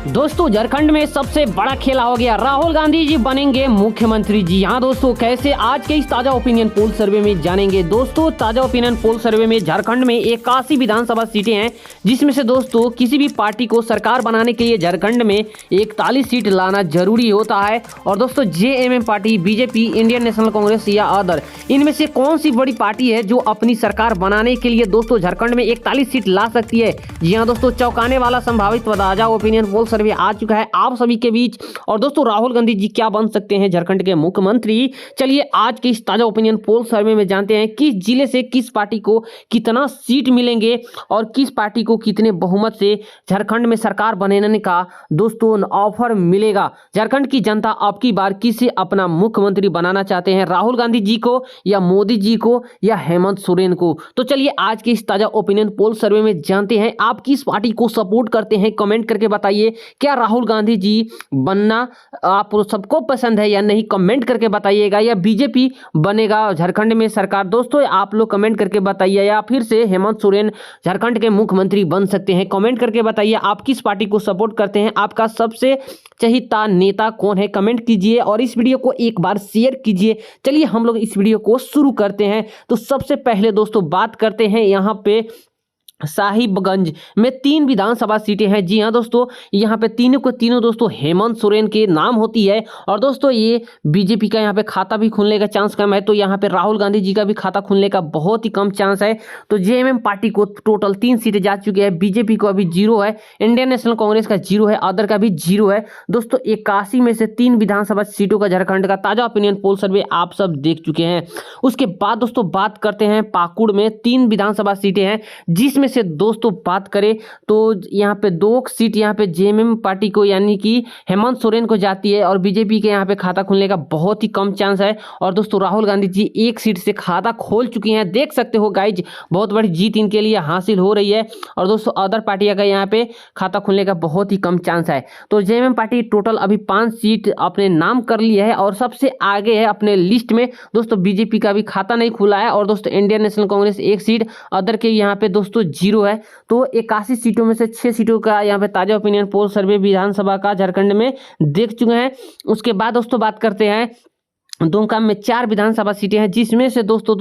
दोस्तों झारखंड में सबसे बड़ा खेला हो गया, राहुल गांधी जी बनेंगे मुख्यमंत्री। जी हाँ दोस्तों, कैसे आज के इस ताजा ओपिनियन पोल सर्वे में जानेंगे। दोस्तों ताजा ओपिनियन पोल सर्वे में झारखंड में 81 विधानसभा सीटें हैं, जिसमें से दोस्तों किसी भी पार्टी को सरकार बनाने के लिए झारखंड में 41 सीट लाना जरूरी होता है। और दोस्तों JMM party, BJP, Indian national Congress या अदर, इनमें से कौन सी बड़ी पार्टी है जो अपनी सरकार बनाने के लिए दोस्तों झारखंड में 41 सीट ला सकती है। जी हाँ दोस्तों, चौंकाने वाला संभावित ताजा ओपिनियन पोल सर्वे आ चुका है आप सभी के बीच। और दोस्तों राहुल गांधी जी क्या बन सकते हैं झारखंड के मुख्यमंत्री, चलिए आज के इस ताजा ओपिनियन पोल सर्वे में जानते हैं किस जिले से किस पार्टी को कितना सीट मिलेंगे और किस पार्टी को कितने बहुमत से झारखंड में सरकार बनाने का दोस्तों ऑफर मिलेगा। झारखंड की जनता अब की बार किसे अपना मुख्यमंत्री बनाना चाहते हैं, राहुल गांधी जी को या मोदी जी को या हेमंत सोरेन को। तो चलिए आज के इस ताजा ओपिनियन पोल सर्वे में जानते हैं आप किस पार्टी को सपोर्ट करते हैं। कमेंट करके बताइए, क्या राहुल गांधी जी बनना आप सबको पसंद है या नहीं, कमेंट करके बताइएगा। या बीजेपी बनेगा झारखंड में सरकार, दोस्तों आप लोग कमेंट करके बताइए। या फिर से हेमंत सोरेन झारखंड के मुख्यमंत्री बन सकते हैं, कमेंट करके बताइए। आप किस पार्टी को सपोर्ट करते हैं, आपका सबसे चहीता नेता कौन है, कमेंट कीजिए और इस वीडियो को एक बार शेयर कीजिए। चलिए हम लोग इस वीडियो को शुरू करते हैं। तो सबसे पहले दोस्तों बात करते हैं यहाँ पे साहिबगंज में 3 विधानसभा सीटें हैं। जी हाँ दोस्तों, यहाँ पे तीनों को तीनों दोस्तों हेमंत सोरेन के नाम होती है। और दोस्तों ये बीजेपी का यहाँ पे खाता भी खुलने का चांस कम है, तो यहाँ पे राहुल गांधी जी का भी खाता खुलने का बहुत ही कम चांस है। तो जेएमएम पार्टी को टोटल 3 सीटें जा चुकी है, बीजेपी को अभी 0 है, इंडियन नेशनल कांग्रेस का 0 है, अदर का भी 0 है। दोस्तों 81 में से 3 विधानसभा सीटों का झारखंड का ताजा ओपिनियन पोल सर्वे आप सब देख चुके हैं। उसके बाद दोस्तों बात करते हैं पाकुड़ में 3 विधानसभा सीटें हैं, जिसमें से दोस्तों बात करें तो यहाँ पे 2 सीट यहाँ पे जेएमएम पार्टी को यानी कि हेमंत सोरेन को जाती है और बीजेपी के यहाँ पे खाता खुलने का बहुत ही कम चांस है। और दोस्तों राहुल गांधी जी 1 सीट से खाता खोल चुकी हैं, देख सकते हो गाइज, बहुत बड़ी जीत इनके लिए हासिल हो रही है। और दोस्तों अदर पार्टियां का यहाँ पे खाता खुलने का बहुत ही कम चांस है। तो जेएमएम पार्टी टोटल अभी 5 सीट अपने नाम कर ली है और सबसे आगे है अपने लिस्ट में। दोस्तों बीजेपी का भी खाता नहीं खुला है और दोस्तों Indian national Congress 1 seat, other के यहाँ पे दोस्तों 0 है। तो 81 सीटों में से 6 सीटों का यहाँ पे ताजा ओपिनियन पोल सर्वे विधानसभा का झारखंड में देख चुके हैं। उसके बाद दोस्तों बात करते हैं दुमका में 4 विधानसभा सीटें हैं, जिसमें से दोस्तों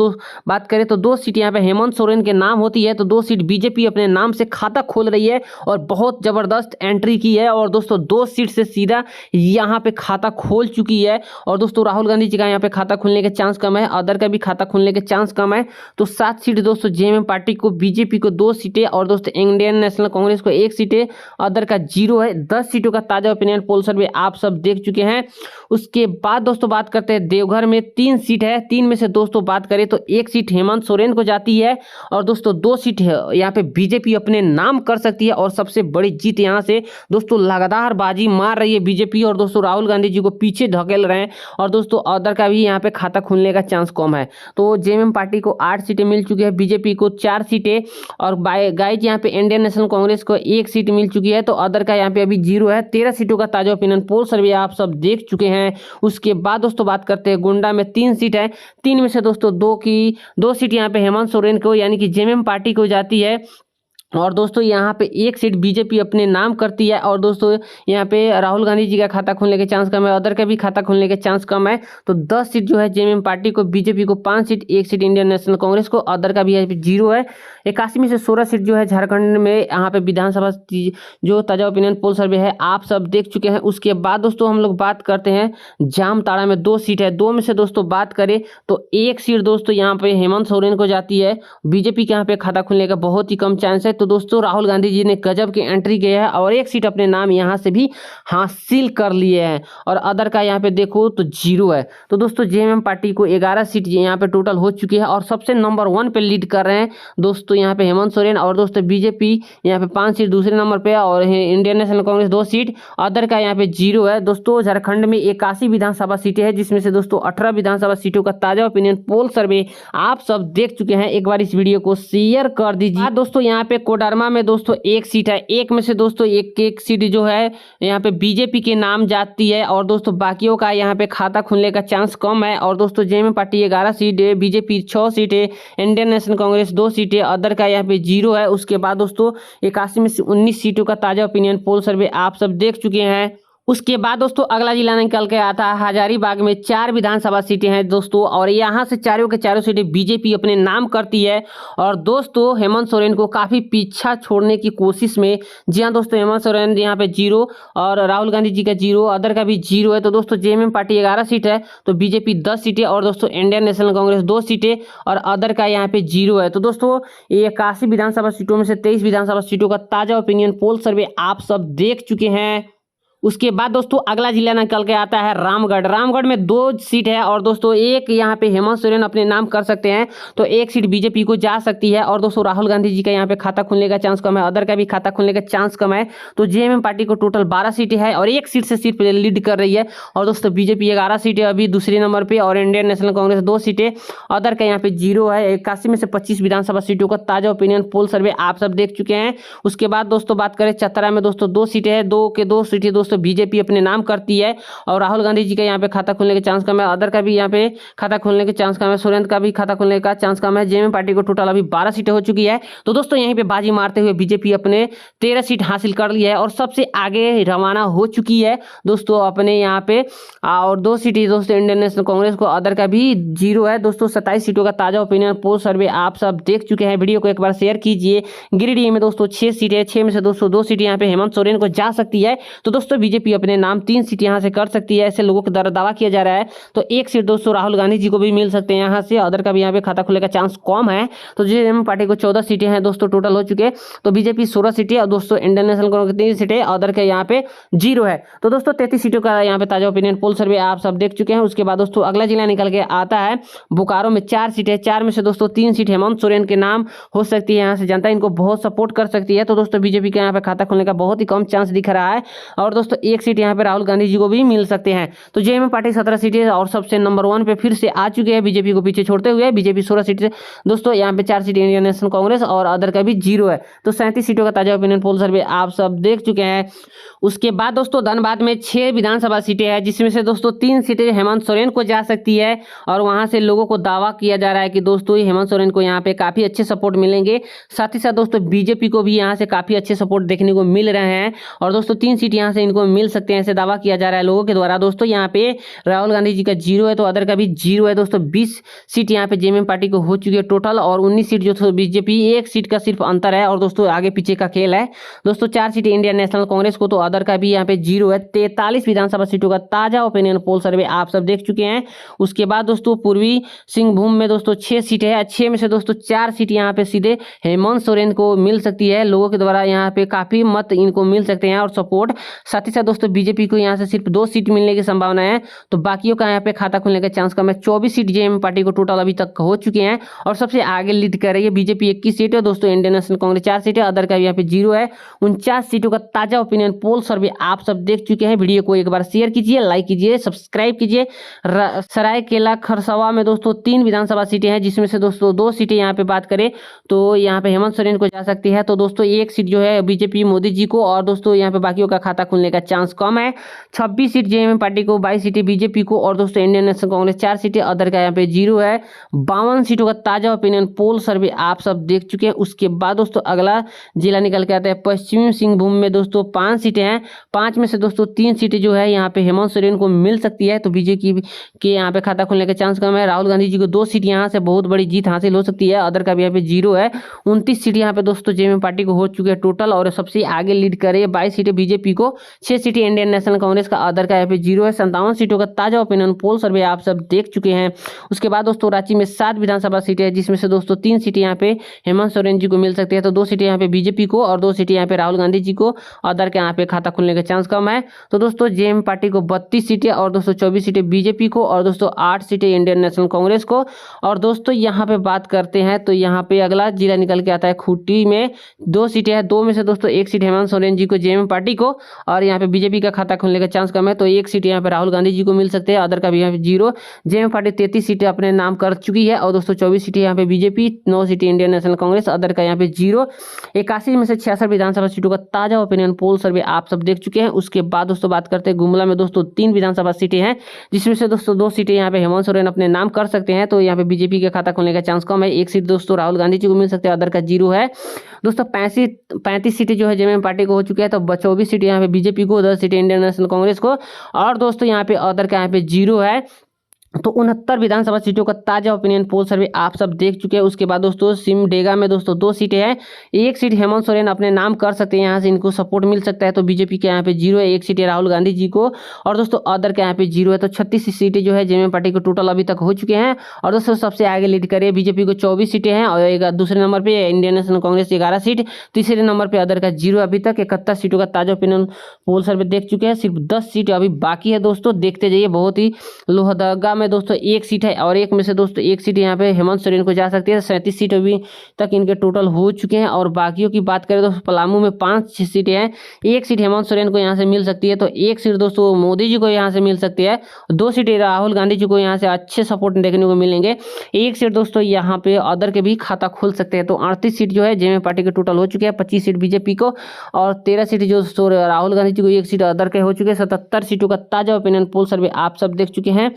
बात करें तो 2 सीट यहाँ पे हेमंत सोरेन के नाम होती है, तो 2 सीट बीजेपी अपने नाम से खाता खोल रही है और बहुत जबरदस्त एंट्री की है। और दोस्तों 2 सीट से सीधा यहाँ पे खाता खोल चुकी है। और दोस्तों राहुल गांधी जी का यहाँ पे खाता खुलने के चांस कम है, अदर का भी खाता खुलने के चांस कम है। तो 7 सीट दोस्तों जेएमएम पार्टी को, बीजेपी को 2 सीटें और दोस्तों इंडियन नेशनल कांग्रेस को 1 सीटें, अदर का 0 है। 10 सीटों का ताजा ओपिनियन पोल सर्वे आप सब देख चुके हैं। उसके बाद दोस्तों बात करते हैं देवघर में 3 सीट है, 3 में से दोस्तों बात करें तो 1 सीट हेमंत सोरेन को जाती है और दोस्तों 2 सीट यहाँ पे बीजेपी अपने नाम कर सकती है। और सबसे बड़ी जीत यहाँ से दोस्तों लगातार बाजी मार रही है बीजेपी और दोस्तों राहुल गांधी जी को पीछे धकेल रहे हैं। और दोस्तों अदर का भी यहाँ पे खाता खुलने का चांस कम है। तो जेएमएम पार्टी को 8 सीटें मिल चुकी है, बीजेपी को 4 सीटें और गाइज यहाँ पे इंडियन नेशनल कांग्रेस को 1 सीट मिल चुकी है, तो अदर का यहाँ पे अभी 0 है। 13 सीटों का ताजा ओपिनियन पोल सर्वे आप सब देख चुके हैं। उसके बाद दोस्तों बात करते हैं गोंडा में 3 सीट है, 3 में से दोस्तों 2 सीट यहाँ पे हेमंत सोरेन को यानी कि जेएमएम पार्टी को जाती है। और दोस्तों यहाँ पे 1 सीट बीजेपी अपने नाम करती है और दोस्तों यहाँ पे राहुल गांधी जी का खाता खुलने के चांस कम है, अदर का भी खाता खुलने के चांस कम है। तो 10 सीट जो है जेएमएम पार्टी को, बीजेपी को 5 seat, 1 seat Indian national Congress को, अदर का भी यहाँ पे 0 है। 81 में से 16 सीट जो है झारखंड में यहाँ पे विधानसभा जो ताजा ओपिनियन पोल सर्वे है आप सब देख चुके हैं। उसके बाद दोस्तों हम लोग बात करते हैं जामताड़ा में 2 सीट है, 2 में से दोस्तों बात करें तो 1 सीट दोस्तों यहाँ पे हेमंत सोरेन को जाती है, बीजेपी के यहाँ पे खाता खुलने का बहुत ही कम चांस है। तो दोस्तों राहुल गांधी जी ने गजब की एंट्री की है और 1 सीट अपने नाम यहां से भी हासिल कर लिए हैं और अदर का यहां पे देखो तो 0 है। तो दोस्तों जेएमएम पार्टी को 11 सीट यहां पे टोटल हो चुकी है और सबसे नंबर 1 पे लीड कर रहे हैं दोस्तों यहां पे हेमंत सोरेन। और दोस्तों बीजेपी यहां पे 5 सीट दूसरे नंबर पे और Indian national Congress 2 seat, other का यहां पे 0 है। दोस्तों झारखंड में 81 विधानसभा सीटें हैं, जिसमें से दोस्तों 18 विधानसभा सीटों का ताजा ओपिनियन पोल सर्वे आप सब देख चुके हैं। एक बार इस वीडियो को शेयर कर दीजिए। दोस्तों यहाँ पे कोडरमा में दोस्तों एक सीट है, एक में से दोस्तों एक एक सीट जो है यहाँ पे बीजेपी के नाम जाती है और दोस्तों बाकियों का यहाँ पे खाता खुलने का चांस कम है। और दोस्तों जेएमएम पार्टी 11 सीट है, बीजेपी 6 सीट है, इंडियन नेशनल कांग्रेस 2 सीट है, अदर का यहाँ पे 0 है। उसके बाद दोस्तों 81 में से 19 सीटों का ताजा ओपिनियन पोल सर्वे आप सब देख चुके हैं। उसके बाद दोस्तों अगला जिला निकल के आता है हजारीबाग में 4 विधानसभा सीटें हैं दोस्तों, और यहाँ से चारों के चारों सीटें बीजेपी अपने नाम करती है। और दोस्तों हेमंत सोरेन को काफी पीछा छोड़ने की कोशिश में, जी हाँ दोस्तों, हेमंत सोरेन यहाँ पे 0 और राहुल गांधी जी का 0, अदर का भी 0 है। तो दोस्तों जेएमएम पार्टी 11 सीट है, तो बीजेपी 10 सीटें, और दोस्तों इंडियन नेशनल कांग्रेस 2 सीटें, और अदर का यहाँ पे 0 है। तो दोस्तों ये 81 विधानसभा सीटों में से 23 विधानसभा सीटों का ताजा ओपिनियन पोल सर्वे आप सब देख चुके हैं। उसके बाद दोस्तों अगला जिला निकल के आता है रामगढ़। रामगढ़ में 2 सीट है, और दोस्तों एक यहाँ पे हेमंत सोरेन अपने नाम कर सकते हैं, तो एक सीट बीजेपी को जा सकती है। और दोस्तों राहुल गांधी जी का यहाँ पे खाता खुलने का चांस कम है, अदर का भी खाता खुलने का चांस कम है। तो जेएमएम पार्टी को टोटल 12 सीटें है और एक सीट से सिर्फ लीड कर रही है। और दोस्तों बीजेपी 11 सीटें अभी दूसरे नंबर पे, और इंडियन नेशनल कांग्रेस 2 सीटें, अदर का यहाँ पे 0 है। 81 में से 25 विधानसभा सीटों का ताजा ओपिनियन पोल सर्वे आप सब देख चुके हैं। उसके बाद दोस्तों बात करें चतरा में दोस्तों 2 सीटें है, 2 के 2 सीटें दोस्तों बीजेपी अपने नाम करती है, और राहुल गांधी जी का यहाँ पे खाता खुलने के चांस कम है, अदर का भी यहाँ पे खाता खुलने के चांस कम है, सोरेन का भी खाता खुलने का चांस कम है। जेएमएम पार्टी को टोटल अभी 12 सीटें हो चुकी है। तो दोस्तों यहीं पे बाजी मारते हुए बीजेपी अपने 13 सीट हासिल कर ली है और सबसे आगे रवाना हो चुकी है दोस्तों अपने यहाँ पे। और 2 सीटें दोस्तों इंडियन नेशनल कांग्रेस को, अदर का भी 0 है। दोस्तों 27 सीटों का ताजा ओपिनियन पोल सर्वे आप सब देख चुके हैं। वीडियो को एक बार शेयर कीजिए। गिरिडीह में दोस्तों 6 सीटें, 6 में से दोस्तों 2 सीटें यहाँ पे हेमंत सोरेन को जा सकती है। तो दोस्तों बीजेपी अपने नाम 3 सीट यहाँ से कर सकती है, ऐसे लोगों के द्वारा दावा किया जा रहा है। तो एक सीट दोस्तों राहुल गांधी जी को भी मिल सकते हैं यहाँ से, अदर का भी यहाँ पे खाता खुलने का चांस कम है। तो जेएमएम पार्टी को 14 सीटें हैं दोस्तों टोटल हो चुके। तो बीजेपी 16 सीटें, और दोस्तों इंडियन नेशनल कांग्रेस 3 सीटें, अदर के यहाँ पे 0 है। तो दोस्तों 33 सीटों का यहाँ पे ताजा ओपिनियन पोल सर्वे आप सब देख चुके हैं। उसके बाद दोस्तों अगला जिला निकल के आता है बोकारो में 4 सीटें, 4 में से दोस्तों 3 सीट हेमंत सोरेन के नाम हो सकती है। यहाँ से जनता इनको बहुत सपोर्ट कर सकती है। तो दोस्तों बीजेपी के यहाँ पे खाता खुलने का बहुत ही कम चांस दिख रहा है, और दोस्तों एक सीट यहाँ पे राहुल गांधी जी को भी मिल सकते हैं। तो जेएमएम पार्टी 17 सीटें और सबसे नंबर 1 पे फिर से आ चुके हैं, बीजेपी को पीछे छोड़ते हुए। बीजेपी 16 सीटें दोस्तों, यहाँ पे 4 सीटें इंडियन नेशनल कांग्रेस, और अदर का भी 0 है। तो 37 सीटों का ताजा ओपिनियन पोल सर्वे आप सब देख चुके हैं। उसके बाद दोस्तों धनबाद में 6 विधानसभा सीटें हैं, जिसमें से दोस्तों 3 सीटें हेमंत सोरेन को जा सकती है, और वहां से लोगों को दावा किया जा रहा है कि दोस्तों हेमंत सोरेन को यहाँ पे काफी अच्छे सपोर्ट मिलेंगे। साथ ही साथ दोस्तों बीजेपी को भी यहाँ से काफी अच्छे सपोर्ट देखने को मिल रहे हैं, और दोस्तों 3 सीट यहाँ से इनको मिल सकते हैं, ऐसे दावा किया जा रहा है लोगों के द्वारा। दोस्तों यहाँ पे राहुल गांधी जी का 0 है, तो अदर का भी 0 है। दोस्तों 20 सीट यहाँ पे जेएमएम पार्टी को हो चुकी है टोटल, और 19 सीट जो बीजेपी, 1 सीट का सिर्फ अंतर है, और दोस्तों आगे पीछे का खेल है। दोस्तों 4 सीटें इंडियन नेशनल कांग्रेस को, तो अदर का भी यहाँ पे 0 है। 43 विधानसभा सीटों का ताजा ओपिनियन पोल सर्वे आप सब देख चुके हैं। उसके बाद दोस्तों पूर्वी सिंहभूम में दोस्तों 6 सीटें है, 6 में से दोस्तों 4 सीट यहाँ पे सीधे हेमंत सोरेन को मिल सकती है। लोगों के द्वारा यहाँ पे काफी मत इनको मिल सकते हैं और सपोर्ट। साथ ही साथ दोस्तों बीजेपी को यहाँ से सिर्फ 2 सीट मिलने की संभावना है, तो बाकियों का यहाँ पे खाता खुलने का चांस कम है। 24 सीट जेएमएम पार्टी को टोटल अभी तक हो चुके हैं, और सबसे आगे लीड कर रही है बीजेपी 21 सीट है दोस्तों, इंडियन नेशनल कांग्रेस 4 सीटें, अदर का यहाँ पे 0 है। 49 सीटों का ताजा ओपिनियन पोल सर्वे आप सब देख चुके हैं। वीडियो को एक बार शेयर कीजिए, लाइक कीजिए, सब्सक्राइब कीजिए। सरायकेला खरसावा में दोस्तों 3 विधानसभा सीटें हैं, जिसमें से दोस्तों 2 सीटें यहाँ पे बात करें तो यहाँ पे हेमंत सोरेन को जा सकती है। तो दोस्तों 1 सीट जो है बीजेपी मोदी जी को, और दोस्तों यहाँ पे बाकियों का खाता खुलने का चांस कम है। 26 सीट जेएमएम पार्टी को, 22 सीटें बीजेपी को, और दोस्तों इंडियन नेशनल कांग्रेस 4 सीटें, अदर का यहाँ पे 0 है। 52 सीटों का ताजा ओपिनियन पोल सर्वे आप सब देख चुके हैं। उसके बाद दोस्तों अगला जिला निकल के आता है पश्चिमी सिंहभूम में दोस्तों 5 सीटें हैं, 5 में से दोस्तों 3 सीटें जो है यहाँ पे हेमंत सोरेन को मिल सकती है। तो बीजेपी के यहाँ पे खाता खुलने का चांस कम है। राहुल गांधी जी को 2 सीट यहाँ से बहुत बड़ी जीत हासिल हो सकती है, अदर का भी यहाँ पे 0 है। 29 सीट यहाँ पे दोस्तों जेएमएम पार्टी को हो चुके हैं टोटल, और सबसे आगे लीड कर रही है। 22 सीटें बीजेपी को, 6 सीटें इंडियन नेशनल कांग्रेस का, अदर का यहाँ पे 0 है। 57 सीटों का ताजा ओपिनियन पोल सर्वे आप सब देख चुके हैं। उसके बाद दोस्तों रांची में 7 विधानसभा सीटें हैं, जिसमें से दोस्तों 3 सीटें यहाँ पे हेमंत सोरेन जी को मिल सकती है, तो 2 सीटें यहाँ पे बीजेपी को, और 2 सीटें यहाँ पे राहुल गांधी जी को, अदर के यहाँ पे खाता खुलने का चांस कम है। तो दोस्तों जेएमएम पार्टी को 32 सीटें, और दोस्तों 24 सीटें बीजेपी को, और दोस्तों 8 सीटें इंडियन नेशनल कांग्रेस को। और दोस्तों यहाँ पे बात करते हैं तो यहाँ पे अगला जिला निकल के आता है खूंटी में 2 सीटें हैं, 2 में से दोस्तों 1 सीट हेमंत सोरेन जी को जेएमएम पार्टी को, और यहाँ पे बीजेपी का खाता खोलने का चांस कम है, तो 1 सीट यहाँ पे राहुल गांधी जी को मिल सकते हैं, अदर का भी यहाँ पे 0। जेएमएम पार्टी 33 सीटें अपने नाम कर चुकी है और दोस्तों 24 सीटें यहाँ पे बीजेपी, 9 सीटें इंडियन नेशनल कांग्रेस, अदर का यहाँ पे 0। 81 में से 66 विधानसभा सीटों का ताजा ओपिनियन पोल सर्वे आप सब देख चुके हैं। उसके बाद दोस्तों बात करते हैं गुमला में दोस्तों 3 विधानसभा सीटें हैं, जिसमें से दोस्तों 2 सीटें यहाँ पे हेमंत सोरेन अपने नाम कर सकते हैं, तो यहाँ पे बीजेपी का खाता खोलने का चांस कम है। 1 सीट दोस्तों राहुल गांधी जी को मिल सकते हैं, अदर का 0 है। दोस्तों 35 सीटें जो है जेएमएम पार्टी को हो चुकी है, तो 24 सीटें यहाँ पे बीजेपी को, 10 सीटें इंडियन नेशनल कांग्रेस को, और दोस्तों यहाँ पे अदर का यहाँ पे 0 है। तो 69 विधानसभा सीटों का ताजा ओपिनियन पोल सर्वे आप सब देख चुके हैं। उसके बाद दोस्तों सिमडेगा में दोस्तों 2 सीटें हैं, 1 सीट हेमंत सोरेन अपने नाम कर सकते हैं, यहाँ से इनको सपोर्ट मिल सकता है, तो बीजेपी के यहाँ पे 0 है। 1 सीट है राहुल गांधी जी को, और दोस्तों अदर के यहाँ पे 0 है। तो 36 सीटें जो है जेएमएम पार्टी को टोटल अभी तक हो चुके हैं, और दोस्तों सबसे आगे लीड करे बीजेपी को 24 सीटें हैं, और दूसरे नंबर पे इंडियन नेशनल कांग्रेस 11 सीट, तीसरे नंबर पे अदर का 0 अभी तक। 71 सीटों का ताजा ओपिनियन पोल सर्वे देख चुके हैं, सिर्फ 10 सीट अभी बाकी है दोस्तों, देखते जाइए। बहुत ही लोहरदगा में दोस्तों 1 सीट है, और 1 में से दोस्तों 1 सीट यहाँ पे हेमंत सोरेन को जा सकती है। 37 सीट अभी तक इनके टोटल हो चुके हैं, और बाकियों की बात करें तो पलामू में 5 सीटें हैं, 1 सीट हेमंत सोरेन को यहाँ से मिल सकती है, तो 1 सीट दोस्तों मोदी जी को यहाँ से मिल सकती है, 2 सीटें राहुल गांधी जी को यहाँ से अच्छे सपोर्ट देखने को मिलेंगे, 1 सीट दोस्तों यहाँ पे अदर के भी खाता खोल सकते हैं। तो 38 सीट जो है जेएमएम पार्टी के टोटल हो चुके हैं, 25 सीट बीजेपी को, और 13 सीट जो राहुल गांधी जी को, 1 सीट अदर के हो चुके हैं। 77 सीटों का ताजा ओपिनियन पोल सर्वे आप सब देख चुके हैं।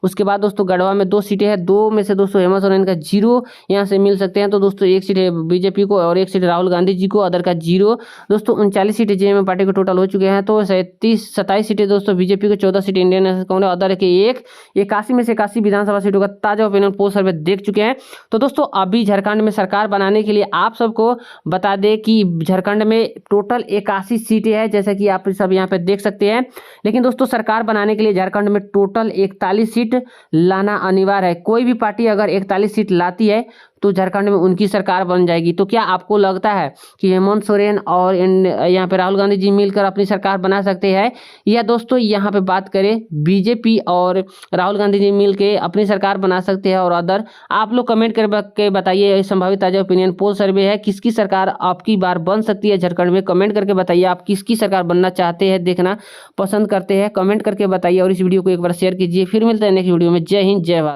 उसके बाद दोस्तों गढ़वा में 2 सीटें हैं, 2 में से दोस्तों हेमंत सोरेन का 0 यहाँ से मिल सकते हैं, तो दोस्तों 1 सीट है बीजेपी को, और 1 सीट राहुल गांधी जी को, अदर का 0। दोस्तों 39 सीटें जेएमएम पार्टी के टोटल हो चुके हैं, तो 27 सीटें दोस्तों बीजेपी को, 14 सीटें इंडियन नेशनल कांग्रेस, अदर के 1। 81 में से 81 विधानसभा सीटों का ताजा ओपिनियन पोल सर्वे देख चुके हैं। तो दोस्तों अभी झारखंड में सरकार बनाने के लिए आप सबको बता दें कि झारखंड में टोटल 81 सीटें हैं, जैसा कि आप सब यहाँ पे देख सकते हैं। लेकिन दोस्तों सरकार बनाने के लिए झारखंड में टोटल 41 सीट लाना अनिवार्य है। कोई भी पार्टी अगर 41 सीट लाती है तो झारखंड में उनकी सरकार बन जाएगी। तो क्या आपको लगता है कि हेमंत सोरेन और यहाँ पे राहुल गांधी जी मिलकर अपनी सरकार बना सकते हैं, या दोस्तों यहाँ पे बात करें बीजेपी और राहुल गांधी जी मिलकर अपनी सरकार बना सकते हैं और अदर? आप लोग कमेंट करके बताइए। संभावित ताजा ओपिनियन पोल सर्वे है, किसकी सरकार आपकी बार बन सकती है झारखंड में? कमेंट करके बताइए आप किसकी सरकार बनना चाहते हैं, देखना पसंद करते हैं, कमेंट करके बताइए, और इस वीडियो को एक बार शेयर कीजिए। फिर मिलते हैं नेक्स्ट वीडियो में। जय हिंद, जय भारत।